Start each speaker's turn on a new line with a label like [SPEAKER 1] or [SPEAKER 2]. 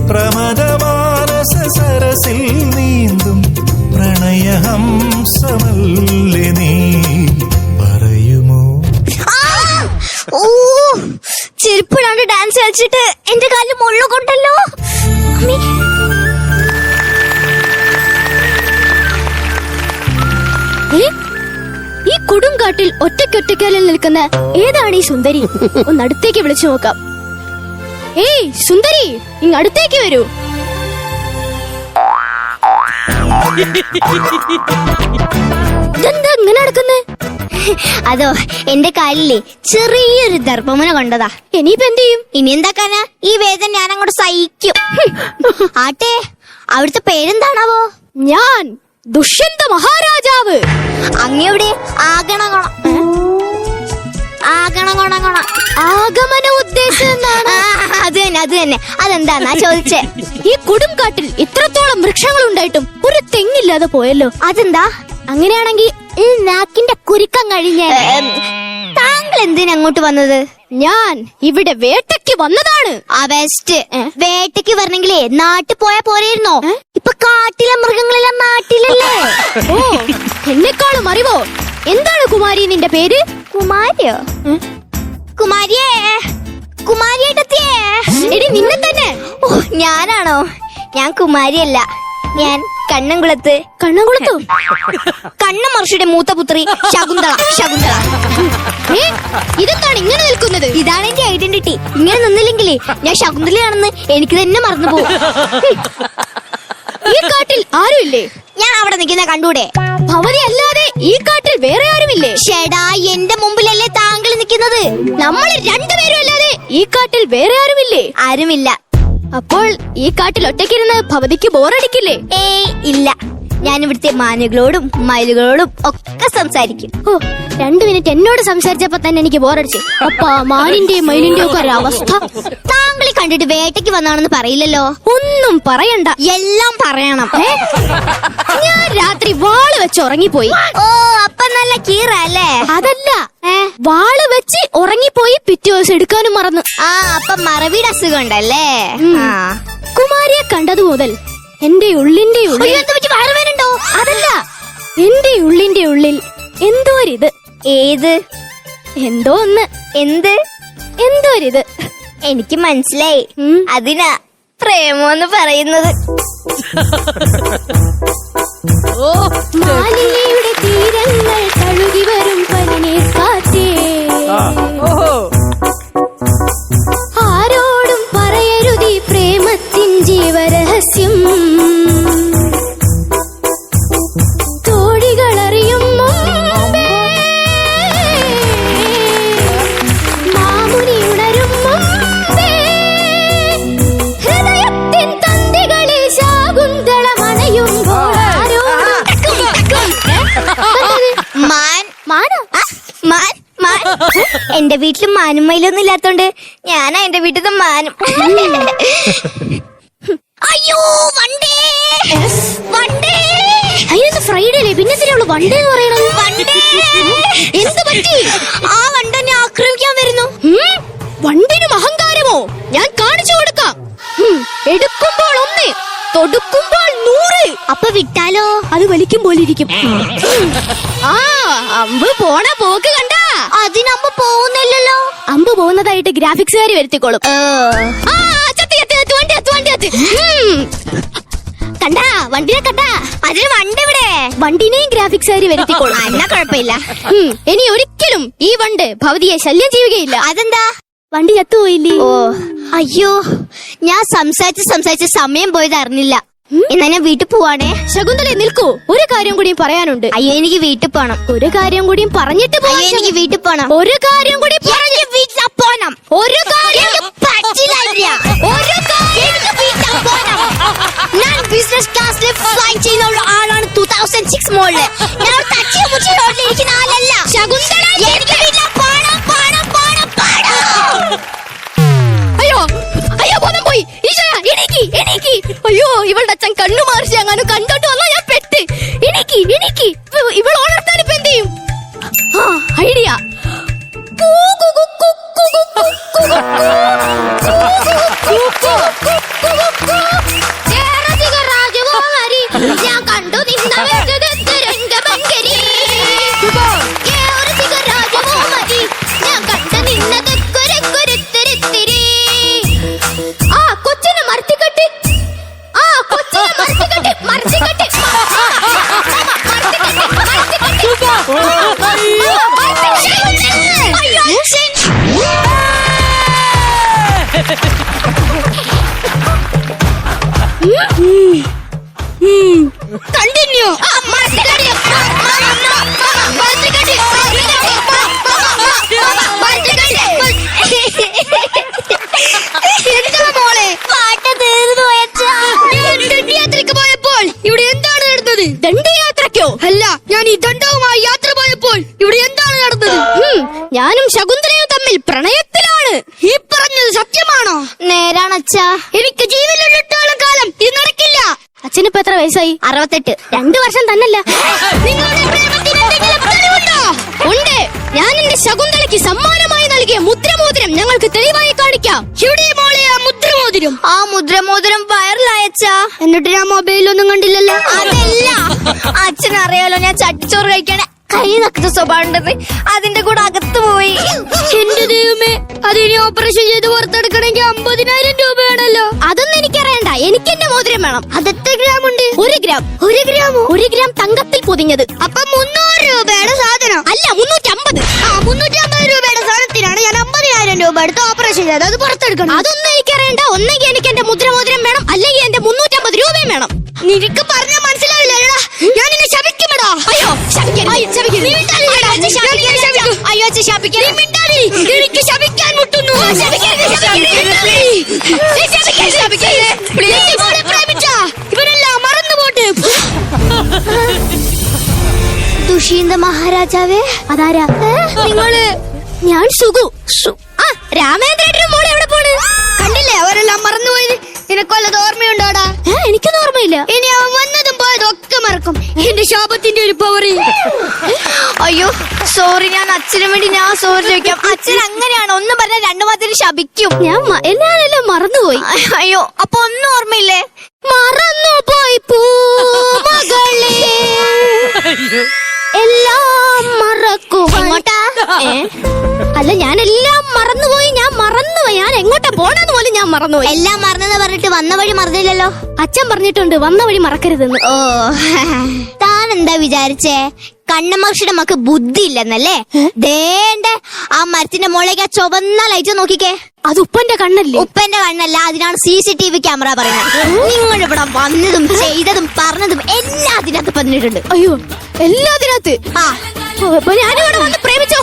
[SPEAKER 1] പ്രമദമാനസ സരസിൽ നീന്തും പ്രണയഹംസമല്ലേ നീ പറയുമോ?
[SPEAKER 2] ചെരുപ്പിടാണ്ട് ഡാൻസ് കളിച്ചിട്ട് എന്റെ കാലിൽ മുള്ളു കൊണ്ടല്ലോ.
[SPEAKER 3] ഈ കൊടുങ്കാട്ടിൽ ഒറ്റയ്ക്കൊറ്റയ്ക്കാലിൽ നിൽക്കുന്ന ഏതാണ് ഈ സുന്ദരി? ഒന്ന് അടുത്തേക്ക് വിളിച്ചു നോക്കാം. ഏയ് സുന്ദരി, ഇങ്ങടുത്തേക്ക് വരൂ. ഇതെന്താ ഇങ്ങനെ നടക്കുന്നേ?
[SPEAKER 2] അതോ എന്റെ കാലിലെ ചെറിയൊരു ദർഭമുന കൊണ്ടതാ.
[SPEAKER 3] ഇനിയിപ്പോ എന്ത് ചെയ്യും?
[SPEAKER 2] ഇനി എന്താക്കാനാ, ഈ വേദന ഞാൻ അങ്ങോട്ട് സഹിക്കും. ആട്ടെ, അവിടുത്തെ പേരെന്താണാവോ?
[SPEAKER 3] ഞാൻ ദുഷ്യന്ത മഹാരാജാവ്.
[SPEAKER 2] അങ്ങയുടെ
[SPEAKER 3] ആഗമന ഉദ്ദേശം എന്താണ്?
[SPEAKER 2] അത് തന്നെ. അതെന്താന്നാ ചോദിച്ചേ?
[SPEAKER 3] ഈ കൊടുംകാട്ടിൽ ഇത്രത്തോളം വൃക്ഷങ്ങൾ ഉണ്ടായിട്ടും ഒരു തെങ്ങില്ലാതെ പോയല്ലോ.
[SPEAKER 2] അതെന്താ?
[SPEAKER 3] അങ്ങനെയാണെങ്കിൽ ഈ നാക്കിന്റെ കുരുക്കം കഴിഞ്ഞ
[SPEAKER 2] താങ്കൾ എന്തിനാ അങ്ങോട്ട് വന്നത്?
[SPEAKER 3] ഞാൻ ഇവിടെ വേട്ടയ്ക്ക് വന്നതാണ്.
[SPEAKER 2] ആ ബെസ്റ്റ്. വേട്ടയ്ക്ക് വരണെങ്കിലേ നാട്ടിൽ പോയാ പോരായിരുന്നോ? ഇപ്പൊ കാട്ടിലെ മൃഗങ്ങളെല്ലാം നാട്ടിലല്ലേ.
[SPEAKER 3] ഓ, എന്നെക്കാളും അറിവോ? എന്താണ് കുമാരി നിന്റെ പേര്?
[SPEAKER 2] കുമാരിയോ? കുമാരിയേട്ടത്തിയേ.
[SPEAKER 3] എടി നിന്നെ തന്നെ.
[SPEAKER 2] ഓ, ഞാനാണോ? ഞാൻ കുമാരിയല്ല, ഞാൻ കണ്ണംകുളത്ത്.
[SPEAKER 3] കണ്ണംകുളത്തോ?
[SPEAKER 2] കണ്ണമർഷിയുടെ മൂത്ത പുത്രി ശകുന്തള.
[SPEAKER 3] ഇതെന്താണ് ഇങ്ങനെ നിൽക്കുന്നത്?
[SPEAKER 2] ഇതാണ് എന്റെ ഐഡന്റിറ്റി. ഇങ്ങനെ നിന്നില്ലെങ്കിലേ ഞാൻ ശകുന്തളയാണെന്ന് എനിക്ക് തന്നെ മറന്നു പോകും.
[SPEAKER 3] ഈ കാട്ടിൽ ആരുമില്ലേ?
[SPEAKER 2] ഞാൻ അവിടെ നിൽക്കുന്ന കണ്ടൂടെ?
[SPEAKER 3] ഭവതി അല്ലാതെ ഈ കാട്ടിൽ വേറെ ആരുമില്ലേ?
[SPEAKER 2] ഷെടാ, എന്റെ മുമ്പിലല്ലേ താങ്കൾ നിൽക്കുന്നത്.
[SPEAKER 3] നമ്മൾ രണ്ടുപേരും അല്ലാതെ ഈ കാട്ടിൽ വേറെ ആരുമില്ലേ?
[SPEAKER 2] ആരുമില്ല.
[SPEAKER 3] അപ്പോൾ ഈ കാട്ടിൽ ഒറ്റയ്ക്കിരുന്ന് ഭവതിക്ക് ബോറടിക്കില്ലേ?
[SPEAKER 2] ഏയ് ഇല്ല, ഞാൻ ഇവിടുത്തെ മാനുകളോടും മയിലുകളോടും ഒക്കെ സംസാരിക്കും.
[SPEAKER 3] ഓ, 2 മിനിറ്റ് എന്നോട് സംസാരിച്ചപ്പോ തന്നെ എനിക്ക് ബോറടിച്ചു. അപ്പൊ മാനിന്റെയും മയിലിന്റെയും ഒക്കെ ഒരു അവസ്ഥ.
[SPEAKER 2] താങ്കളെ കണ്ടിട്ട് വേട്ടയ്ക്ക് വന്നാണെന്ന് പറയില്ലല്ലോ.
[SPEAKER 3] ഒന്നും പറയണ്ട,
[SPEAKER 2] എല്ലാം പറയണം.
[SPEAKER 3] ഞാൻ രാത്രി വാള് വെച്ച് ഉറങ്ങിപ്പോയി.
[SPEAKER 2] ഓ, അപ്പൊ നല്ല കീറ അല്ലേ?
[SPEAKER 3] അതല്ല, വാള് വെച്ച് ഉറങ്ങിപ്പോയി, പിറ്റേ ദിവസം എടുക്കാനും മറന്നു.
[SPEAKER 2] ആ, അപ്പൊ മറവിയുടെ അസുഖം ഉണ്ടല്ലേ?
[SPEAKER 3] കുമാരിയെ കണ്ടതു മുതൽ എന്റെ ഉള്ളിന്റെ ഉള്ളിൽ
[SPEAKER 2] വയറുവേനുണ്ടോ?
[SPEAKER 3] അതല്ല, എന്റെ ഉള്ളിന്റെ ഉള്ളിൽ എന്തോ ഒരിത്.
[SPEAKER 2] ഏത്?
[SPEAKER 3] എന്തോ ഒന്ന്.
[SPEAKER 2] എന്ത്?
[SPEAKER 3] എന്തോ ഒരിത്
[SPEAKER 2] എനിക്ക് മനസ്സിലായി. അതിനാ പ്രേമോന്ന് പറയുന്നത്.
[SPEAKER 3] മാലിന്യയുടെ തീരങ്ങൾ തഴുകി വരും പനിനീർ കാറ്റേ, ആരോടും പറയരുതീ പ്രേമത്തിൻ ജീവരഹസ്യം. തോടികളറിയും മുമ്പേ, മാമുനി ഉണരും മുമ്പേ, ഹൃദയത്തിൻ തന്തികളിൽ ശാകുന്തള മണയുമ്പോൾ
[SPEAKER 2] എന്റെ വീട്ടിൽ മാനും മയിലൊന്നും ഇല്ലാത്തോണ്ട് ഞാനാ എന്റെ വീട്ടിൽ നിന്ന് മാനും. അയ്യോ, വണ്ടേ
[SPEAKER 3] അതിനകത്ത് ഫ്രൈഡേ അല്ലേ, പിന്നെ എന്തിനാ വണ്ടേ എന്ന് പറയണത്? എന്ത് പറ്റി?
[SPEAKER 2] ആ വണ്ടനെ ആക്രമിക്കാൻ വരുന്നു.
[SPEAKER 3] വണ്ടിനും അഹങ്കാരമോ? ഞാൻ കാണിച്ചു കൊടുക്കാം. എടുക്കുമ്പോൾ 1, തൊടുക്കുമ്പോൾ 100.
[SPEAKER 2] അപ്പൊ വിട്ടാലോ?
[SPEAKER 3] അത് വലിക്കും പോലിരിക്കും. ആ, അമ്പ് പോണ പോക്ക് കണ്ടാ?
[SPEAKER 2] അതിനമ്പ് പോകുന്നില്ലല്ലോ.
[SPEAKER 3] അമ്പ് പോകുന്നതായിട്ട് ഗ്രാഫിക്സുകാര് വരുത്തിക്കോളും. കണ്ടാ? വണ്ടിനെ കണ്ടാ?
[SPEAKER 2] അതിന് വണ്ടി ഇവിടെ.
[SPEAKER 3] വണ്ടിനെയും ഗ്രാഫിക്സുകാര് വരുത്തിക്കോളും.
[SPEAKER 2] എന്നാ കുഴപ്പമില്ല.
[SPEAKER 3] ഇനി ഒരിക്കലും ഈ വണ്ട് ഭവതിയെ ശല്യം ചെയ്യുകയില്ല.
[SPEAKER 2] അതെന്താ?
[SPEAKER 3] വണ്ടി ചത്തുപോയില്ലേ?
[SPEAKER 2] ഓ, അയ്യോ, ഞാൻ സംസാരിച്ച് സമയം പോയത് അറിഞ്ഞില്ല. എന്നാ ഞാൻ വീട്ടിൽ പോവാണേ.
[SPEAKER 3] ശകുന്തളെ നിൽക്കൂ, ഒരു കാര്യം കൂടിയും പറയാനുണ്ട്.
[SPEAKER 2] അയ്യോ, എനിക്ക് വീട്ടിൽ പോണം.
[SPEAKER 3] ഒരു കാര്യം കൂടിയും പറഞ്ഞിട്ട് പോവാം.
[SPEAKER 2] എനിക്ക് വീട്ടിൽ പോണം.
[SPEAKER 3] ഒരു കാര്യം കൂടി
[SPEAKER 2] വീട്ടിൽ പോണം.
[SPEAKER 3] ഒരു കാര്യം
[SPEAKER 2] പറ്റില്ല. ഒരു കാര്യം പോണം. ഞാൻ ബിസിനസ് ക്ലാസ്സിൽ ഫ്ലൈ ചെയ്യുന്ന ആളാണ്. 2006 മോളില് ഞാൻ ഇരിക്കുന്ന ആളല്ല.
[SPEAKER 3] ശകുന്തള,
[SPEAKER 2] എനിക്ക് വീട്ടിൽ പോണം.
[SPEAKER 3] അയ്യോ അയ്യോ, ബോധം പോയി. എണീക്ക്. അയ്യോ, ഇവളുടെ അച്ഛൻ കണ്ണു മാറിച്ച് അങ്ങനെ കണ്ടോട്ട് വന്നാ ഞാൻ പെട്ട്. എണീക്ക്. ഇവൾ ഓണർത്താൻ ഇപ്പൊ എന്ത് ചെയ്യും? ഐഡിയ. കണ്ടിന്യൂ. എന്താ മോളെ
[SPEAKER 2] പാട്ട് തീർന്നു അച്ഛാ.
[SPEAKER 3] ദണ്ഡയാത്രയ്ക്ക് പോയപ്പോൾ ഇവിടെ എന്താണ് നടന്നത്? ദണ്ഡയാത്രയ്ക്കോ? അല്ല, ഞാൻ ഈ ദണ്ഡവുമായി യാത്ര പോയപ്പോൾ ഇവിടെ എന്താണ് നടന്നത്? ഞാനും ശകുന്തലയും തമ്മിൽ പ്രണയത്തിലാണ്. ഈ പറഞ്ഞത് സത്യമാണോ?
[SPEAKER 2] നേരാണ് അച്ഛാ.
[SPEAKER 3] എനിക്ക് ജീവനിലുള്ളിടത്തോളം കാലം ഇത് നടക്കില്ല. അച്ഛനിപ്പോ എത്ര വയസ്സായി?
[SPEAKER 2] 68.
[SPEAKER 3] 2 വർഷം തന്നല്ല. നിങ്ങളുടെ പ്രേമത്തിന് എന്തെങ്കിലും തെളിവുണ്ടോ? ഉണ്ട്. ഞാൻ എന്റെ ശകുന്തളയ്ക്ക് സമ്മാനമായി നൽകിയ മുദ്രമോതിരം ഞങ്ങൾക്ക് തെളിവായി കാണിക്കാം. ഇവിടെ മോളെ ആ മുദ്രമോതിരം.
[SPEAKER 2] ആ മുദ്രമോതിരം വൈറലായച്ചാ.
[SPEAKER 3] എന്നിട്ട് ഞാൻ മൊബൈലൊന്നും കണ്ടില്ലല്ലോ.
[SPEAKER 2] അതല്ല, അച്ഛനറിയാലോ ഞാൻ ചട്ടിച്ചോറ് കഴിക്കാണ് കൈ നക്കുന്ന സ്വഭാവം ഉണ്ടെന്ന്. അതിന്റെ കൂടെ അകത്ത് പോയി.
[SPEAKER 3] എന്റെ ദൈവമേ, അതിന് ഓപ്പറേഷൻ ചെയ്ത് പുറത്തെടുക്കണമെങ്കിൽ 50,000 രൂപ വേണല്ലോ. അതൊന്നും എനിക്കറിയണ്ട. എനിക്ക് എന്റെ മോതിരം വേണം. അതെത്ര ഗ്രാം ഉണ്ട്? 1 ഗ്രാം. 1 ഗ്രാമോ? 1 ഗ്രാം തങ്കത്തിൽ പൊതിഞ്ഞത്. അപ്പൊ 300 രൂപയുടെ സാധനം അല്ല, 350. 350 രൂപയുടെ സാധനത്തിനാണ് ഞാൻ 50,000 രൂപ എടുത്ത് ഓപ്പറേഷൻ ചെയ്തത്. അത് പുറത്തെടുക്കണം. അതൊന്നും എനിക്കറിയണ്ട. ഒന്നെങ്കിൽ എനിക്ക് എന്റെ മുദ്രമോതിരം വേണം, അല്ലെങ്കിൽ എന്റെ 350 രൂപയും വേണം. നിനക്ക് പറഞ്ഞാൽ മനസ്സിലാവില്ല. ഞാൻ നിന്നെ ശപിക്കുമെടാ. അയ്യോ,
[SPEAKER 2] അയ്യോ അച്ഛൻ ശപിക്കരുത്.
[SPEAKER 3] എനിക്ക് ശപിക്കാൻ മുട്ടുന്നു. ഇവരെല്ലാം മറന്നുപോട്ടെ.
[SPEAKER 2] ദുഷ്യന്ത മഹാരാജാവേ.
[SPEAKER 3] അതാരാ? നിങ്ങള്? ഞാൻ സുഗു. രാമേന്ദ്രേട്ടനും മോളെ എവിടെ പോണ്? കണ്ടില്ലേ, അവരെല്ലാം മറന്നുപോയത്. നിനക്കൊല്ലത് ഓർമ്മയുണ്ടോടാ? എനിക്കൊന്നും ഓർമ്മയില്ല. ഇനി അവൻ വന്നതും പോയതും ഒക്കെ മറക്കും. എന്റെ ശാപത്തിന്റെ ഒരു പവർ.
[SPEAKER 2] അയ്യോ സോറി, ഞാൻ അച്ഛനും വേണ്ടി ഞാൻ സോറി ചോദിക്കാം. അച്ഛൻ അങ്ങനെയാണ്, ഒന്നും പറഞ്ഞാൽ 2 മാസത്തിന് ശപിക്കും.
[SPEAKER 3] എല്ലാരെല്ലാം മറന്നുപോയി.
[SPEAKER 2] അയ്യോ, അപ്പൊ ഒന്നും ഓർമ്മയില്ലേ?
[SPEAKER 3] മറന്നുപോയി പൂമകളെ, എല്ലാം മറക്കുക.
[SPEAKER 2] എങ്ങോട്ടാ?
[SPEAKER 3] അല്ല, ഞാനെല്ലാം മറന്നുപോയി. ഞാൻ എങ്ങോട്ടാ പോണെന്ന് പോലും ഞാൻ മറന്നുപോയി.
[SPEAKER 2] എല്ലാം മറന്നെന്ന് പറഞ്ഞിട്ട് വന്ന വഴി മറന്നില്ലല്ലോ.
[SPEAKER 3] അച്ഛൻ പറഞ്ഞിട്ടുണ്ട് വന്ന വഴി മറക്കരുതെന്ന്.
[SPEAKER 2] ഓ, താൻ എന്താ വിചാരിച്ചേ? കണ്ണമർഷിയുടെ മക്ക് ബുദ്ധി ഇല്ലെന്നല്ലേ? ദേണ്ട ആ മരത്തിന്റെ മുകളിലേക്ക് ആ ചുവന്ന ലൈറ്റ് നോക്കിക്കേ.
[SPEAKER 3] അത് ഉപ്പന്റെ കണ്ണല്ലേ?
[SPEAKER 2] ഉപ്പന്റെ കണ്ണല്ല, അതിനാണ് CCTV ക്യാമറ പറയുന്നത്. നിങ്ങൾ ഇവിടെ വന്നതും ചെയ്തതും പറഞ്ഞതും എല്ലാം അതിനകത്ത് പറഞ്ഞിട്ടുണ്ട്.
[SPEAKER 3] അയ്യോ, എല്ലാത്തിനകത്ത്.
[SPEAKER 2] ആ,
[SPEAKER 3] ഞാനിവിടെ വന്ന് പ്രേമിച്ച